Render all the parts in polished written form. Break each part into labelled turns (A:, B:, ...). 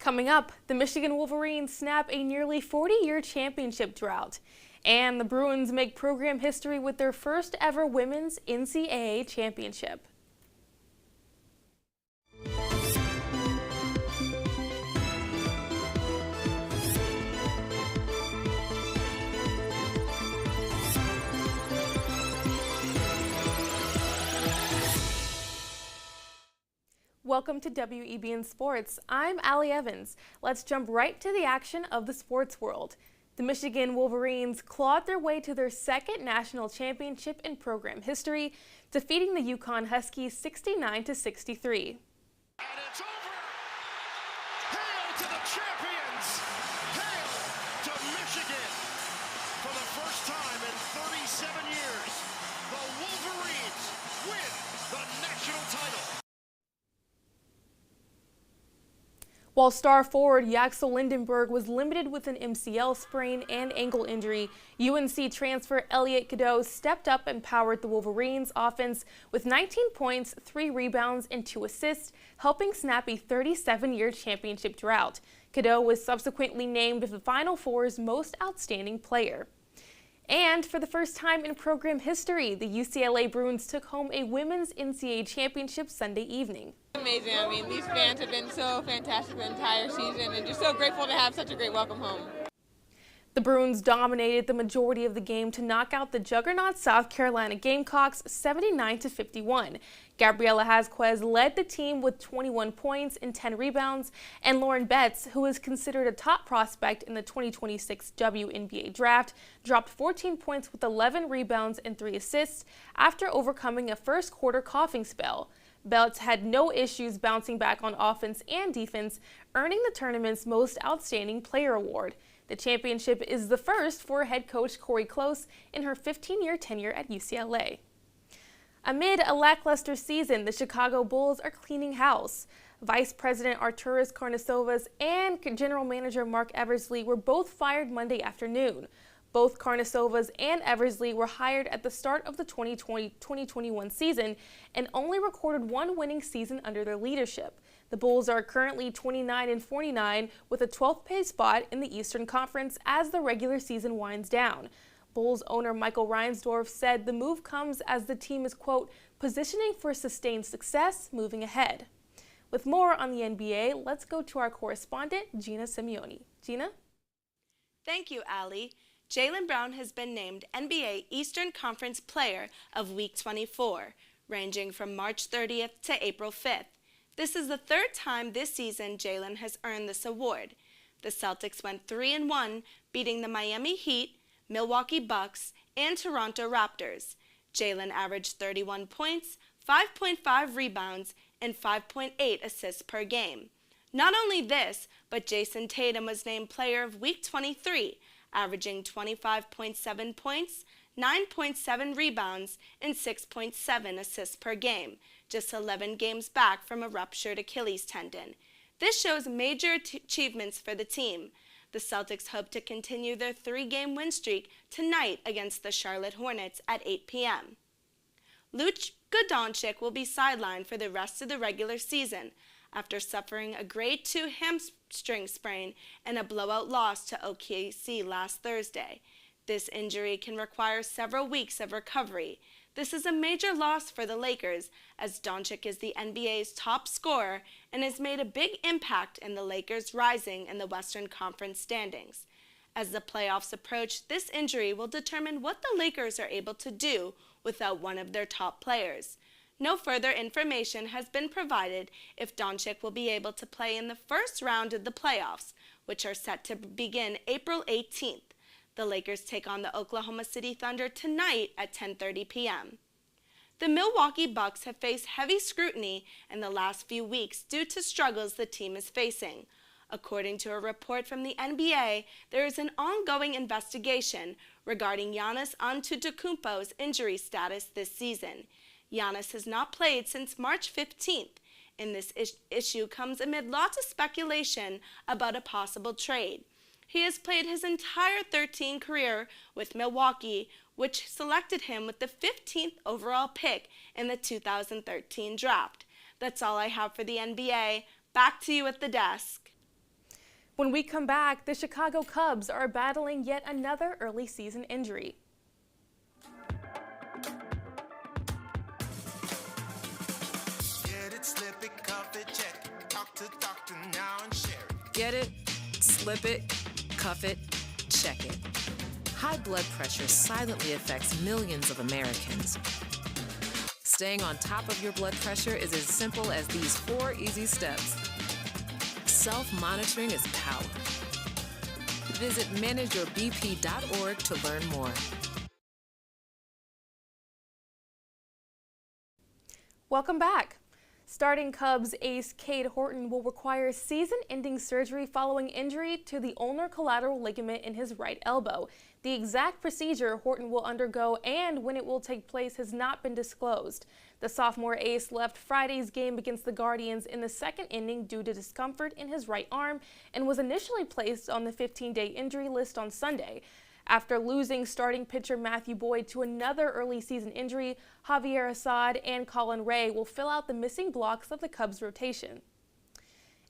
A: Coming up, the Michigan Wolverines snap a nearly 40-year championship drought. And the Bruins make program history with their first ever women's NCAA championship. Welcome to WEBN Sports. I'm Allie Evans. Let's jump right to the action of the sports world. The Michigan Wolverines clawed their way to their second national championship in program history, defeating the UConn Huskies 69-63.
B: And it's over! Hail to the champions! Hail to Michigan! For the first time in 37 years, the Wolverines win the national title.
A: While star forward Yaxel Lindenberg was limited with an MCL sprain and ankle injury, UNC transfer Elliot Cadeau stepped up and powered the Wolverines' offense with 19 points, 3 rebounds, and 2 assists, helping snap a 37-year championship drought. Cadeau was subsequently named the Final Four's most outstanding player. And for the first time in program history, the UCLA Bruins took home a women's NCAA championship Sunday evening.
C: Amazing. I mean, these fans have been so fantastic the entire season and just so grateful to have such a great welcome home.
A: The Bruins dominated the majority of the game to knock out the juggernaut South Carolina Gamecocks 79-51. Gabriela Hazquez led the team with 21 points and 10 rebounds, and Lauren Betts, who is considered a top prospect in the 2026 WNBA draft, dropped 14 points with 11 rebounds and 3 assists after overcoming a first quarter coughing spell. Betts had no issues bouncing back on offense and defense, earning the tournament's Most Outstanding Player award. The championship is the first for head coach Corey Close in her 15-year tenure at UCLA. Amid a lackluster season, the Chicago Bulls are cleaning house. Vice President Arturas Karnisovas and General Manager Mark Eversley were both fired Monday afternoon. Both Karnisovas and Eversley were hired at the start of the 2020-2021 season and only recorded one winning season under their leadership. The Bulls are currently 29-49 with a 12th place spot in the Eastern Conference as the regular season winds down. Bulls owner Michael Reinsdorf said the move comes as the team is, quote, positioning for sustained success moving ahead. With more on the NBA, let's go to our correspondent, Gina Simeone. Gina?
D: Thank you, Allie. Jaylen Brown has been named NBA Eastern Conference Player of Week 24, ranging from March 30th to April 5th. This is the third time this season Jaylen has earned this award. The Celtics went 3-1, beating the Miami Heat, Milwaukee Bucks, and Toronto Raptors. Jaylen averaged 31 points, 5.5 rebounds, and 5.8 assists per game. Not only this, but Jason Tatum was named Player of Week 23, averaging 25.7 points, 9.7 rebounds, and 6.7 assists per game, just 11 games back from a ruptured Achilles tendon. This shows major achievements for the team. The Celtics hope to continue their 3-game win streak tonight against the Charlotte Hornets at 8 p.m. Luka Doncic will be sidelined for the rest of the regular season after suffering a grade 2 hamstring sprain and a blowout loss to OKC last Thursday. This injury can require several weeks of recovery. This is a major loss for the Lakers, as Doncic is the NBA's top scorer and has made a big impact in the Lakers rising in the Western Conference standings. As the playoffs approach, this injury will determine what the Lakers are able to do without one of their top players. No further information has been provided if Doncic will be able to play in the first round of the playoffs, which are set to begin April 18th. The Lakers take on the Oklahoma City Thunder tonight at 10:30 p.m. The Milwaukee Bucks have faced heavy scrutiny in the last few weeks due to struggles the team is facing. According to a report from the NBA, there is an ongoing investigation regarding Giannis Antetokounmpo's injury status this season. Giannis has not played since March 15th, and this issue comes amid lots of speculation about a possible trade. He has played his entire 13 career with Milwaukee, which selected him with the 15th overall pick in the 2013 draft. That's all I have for the NBA. Back to you at the desk.
A: When we come back, the Chicago Cubs are battling yet another early season injury.
E: Get it, slip it, cuff it, check it. Talk to doctor now and share it.
F: Get it, slip it, cuff it, check it. High blood pressure silently affects millions of Americans. Staying on top of your blood pressure is as simple as these 4 easy steps. Self-monitoring is power. Visit manageyourbp.org to learn more.
A: Welcome back. Starting Cubs ace Cade Horton will require season-ending surgery following injury to the ulnar collateral ligament in his right elbow. The exact procedure Horton will undergo and when it will take place has not been disclosed. The sophomore ace left Friday's game against the Guardians in the second inning due to discomfort in his right arm and was initially placed on the 15-day injury list on Sunday. After losing starting pitcher Matthew Boyd to another early season injury, Javier Assad and Colin Ray will fill out the missing blocks of the Cubs rotation.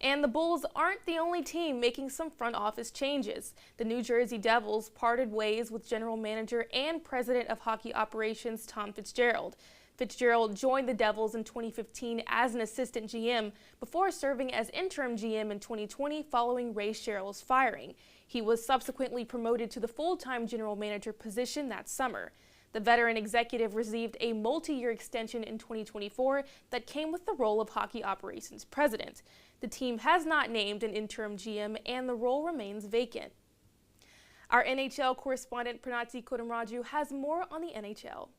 A: And the Bulls aren't the only team making some front office changes. The New Jersey Devils parted ways with general manager and president of hockey operations Tom Fitzgerald. Fitzgerald joined the Devils in 2015 as an assistant GM before serving as interim GM in 2020 following Ray Sherrill's firing. He was subsequently promoted to the full-time general manager position that summer. The veteran executive received a multi-year extension in 2024 that came with the role of hockey operations president. The team has not named an interim GM and the role remains vacant. Our NHL correspondent Pranati Kodamraju has more on the NHL.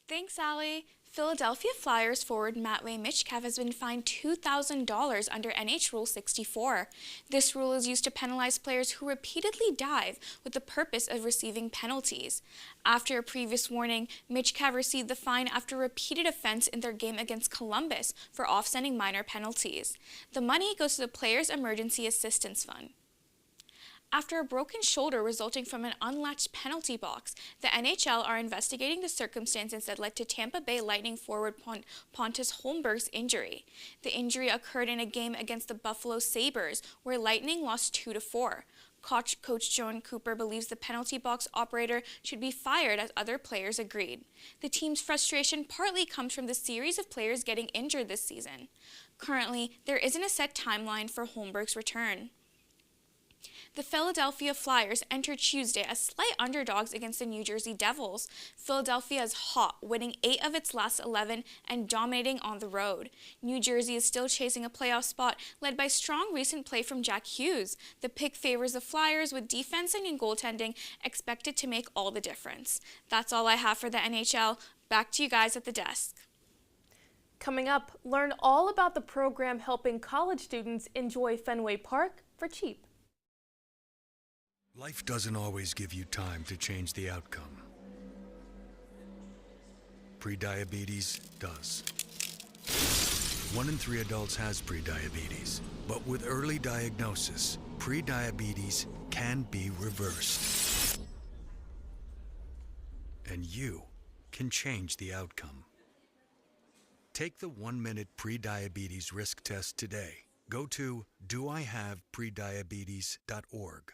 G: Thanks, Allie. Philadelphia Flyers forward Matvei Michkov has been fined $2,000 under NH Rule 64. This rule is used to penalize players who repeatedly dive with the purpose of receiving penalties. After a previous warning, Michkov received the fine after repeated offense in their game against Columbus for offsetting minor penalties. The money goes to the Players' Emergency Assistance Fund. After a broken shoulder resulting from an unlatched penalty box, the NHL are investigating the circumstances that led to Tampa Bay Lightning forward Pontus Holmberg's injury. The injury occurred in a game against the Buffalo Sabres, where Lightning lost 2-4. Coach Joan Cooper believes the penalty box operator should be fired as other players agreed. The team's frustration partly comes from the series of players getting injured this season. Currently, there isn't a set timeline for Holmberg's return. The Philadelphia Flyers entered Tuesday as slight underdogs against the New Jersey Devils. Philadelphia is hot, winning 8 of its last 11 and dominating on the road. New Jersey is still chasing a playoff spot, led by strong recent play from Jack Hughes. The pick favors the Flyers, with defense and goaltending expected to make all the difference. That's all I have for the NHL. Back to you guys at the desk.
A: Coming up, learn all about the program helping college students enjoy Fenway Park for cheap.
H: Life doesn't always give you time to change the outcome. Prediabetes does. 1 in 3 adults has prediabetes, but with early diagnosis, prediabetes can be reversed. And you can change the outcome. Take the 1-minute prediabetes risk test today. Go to doihaveprediabetes.org.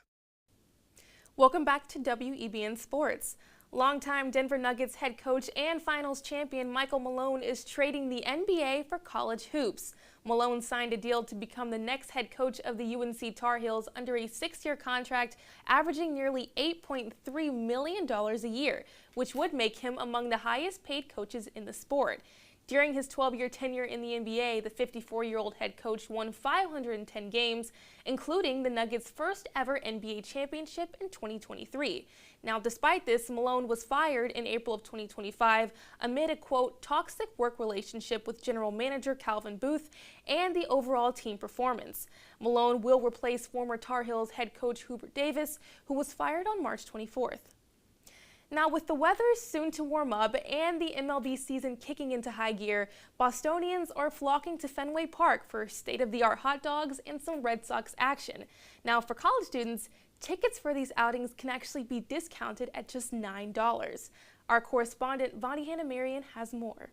A: Welcome back to WEBN Sports. Longtime Denver Nuggets head coach and finals champion Michael Malone is trading the NBA for college hoops. Malone signed a deal to become the next head coach of the UNC Tar Heels under a 6-year contract averaging nearly $8.3 million a year, which would make him among the highest paid coaches in the sport. During his 12-year tenure in the NBA, the 54-year-old head coach won 510 games, including the Nuggets' first ever NBA championship in 2023. Now, despite this, Malone was fired in April of 2025 amid a, quote, toxic work relationship with general manager Calvin Booth and the overall team performance. Malone will replace former Tar Heels head coach Hubert Davis, who was fired on March 24th. Now, with the weather soon to warm up and the MLB season kicking into high gear, Bostonians are flocking to Fenway Park for state-of-the-art hot dogs and some Red Sox action. Now, for college students, tickets for these outings can actually be discounted at just $9. Our correspondent, Vonnie Hannah-Marion, has more.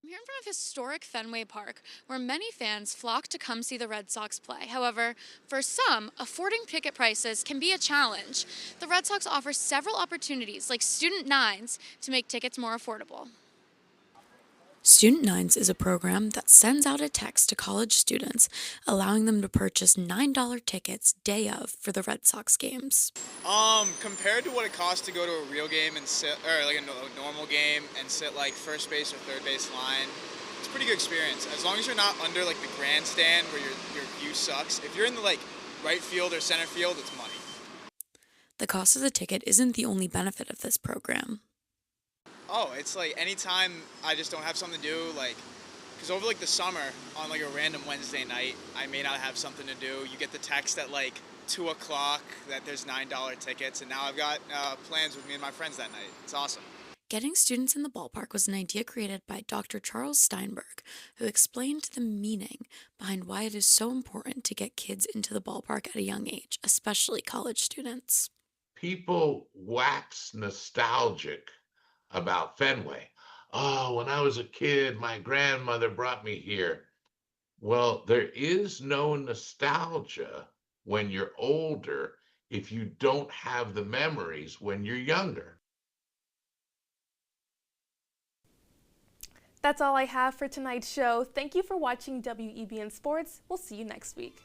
I: I'm here in front of historic Fenway Park, where many fans flock to come see the Red Sox play. However, for some, affording ticket prices can be a challenge. The Red Sox offer several opportunities, like Student Nines, to make tickets more affordable. Student Nines is a program that sends out a text to college students, allowing them to purchase $9 tickets day of for the Red Sox games.
J: Compared to what it costs to go to a real game and sit, or like a normal game and sit like first base or third base line, it's a pretty good experience. As long as you're not under like the grandstand where your view sucks. If you're in the like right field or center field, it's money.
I: The cost of the ticket isn't the only benefit of this program.
J: Oh, it's like anytime I just don't have something to do, like, because over like the summer on like a random Wednesday night, I may not have something to do. You get the text at like 2 o'clock that there's $9 tickets, and now I've got plans with me and my friends that night. It's awesome.
I: Getting students in the ballpark was an idea created by Dr. Charles Steinberg, who explained the meaning behind why it is so important to get kids into the ballpark at a young age, especially college students.
K: People wax nostalgic about Fenway. Oh, when I was a kid, my grandmother brought me here. Well, there is no nostalgia when you're older if you don't have the memories when you're younger.
A: That's all I have for tonight's show. Thank you for watching WEBN Sports. We'll see you next week.